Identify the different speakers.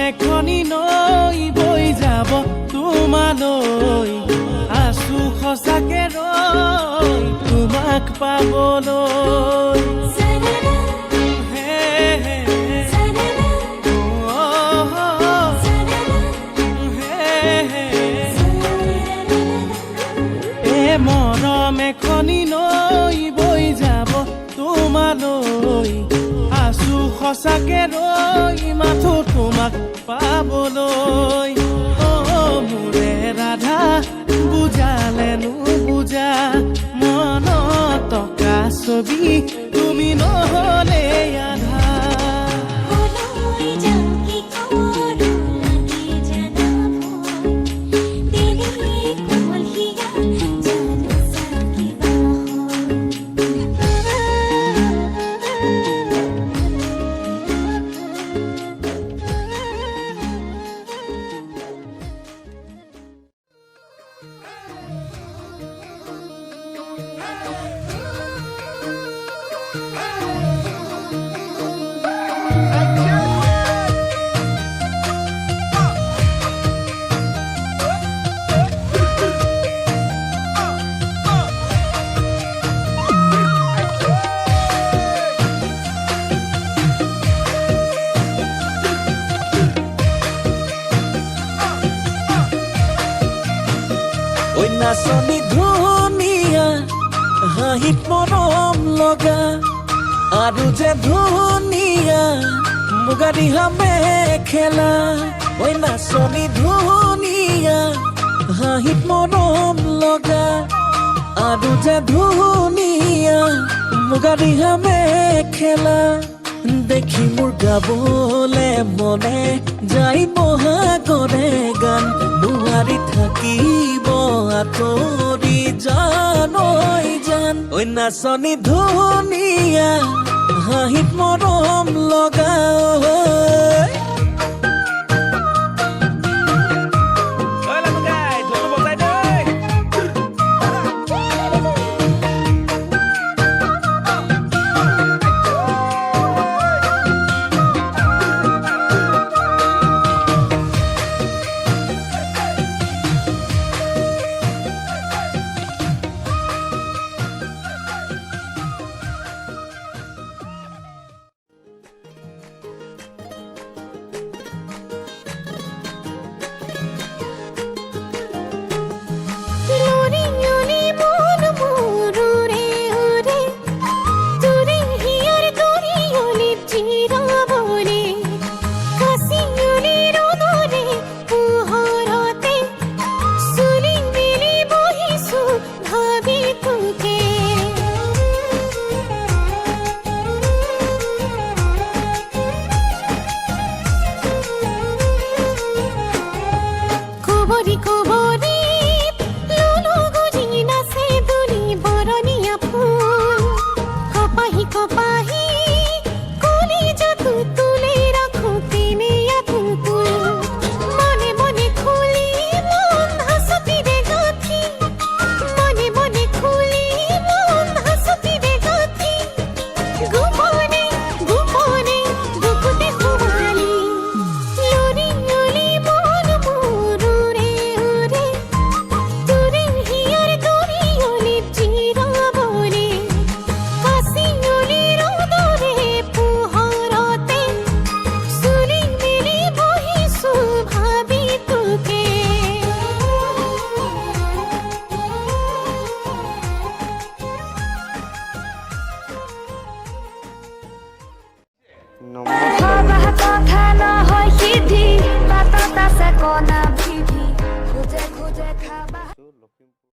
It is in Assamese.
Speaker 1: এখনি নৈ বৈ যাব তোমালৈ আছো সঁচাকে ৰৈ তোমাক পাবলৈ মৰম এখনি নৈ বৈ যাব তোমালৈ আছো সঁচাকে ৰৈ মাথো তোমাক পাবলৈ মোৰে ৰাধা বুজালে নুবুজা মনত টকা ছবি তুমি নহলে আধা নাচনি ধুনীয়া হাঁহিত মৰম লগা আৰু যে ধুনীয়া মুগা ৰিহা মেখেলা ঐ নাচনি ধুনীয়া হাঁহিত মৰম লগা আৰু যে ধুনীয়া মুগা ৰিহা মেখেলা দেখি মোৰ গাবলে মনে যাই বহাগৰে গান নোৱাৰি থাকিব আঁতৰি জানৈ জান ঐ নাচনি ধুনীয়া হাঁহিত মৰম লগা
Speaker 2: কথা নহয় সিদ্ধি বাটত আছে কণা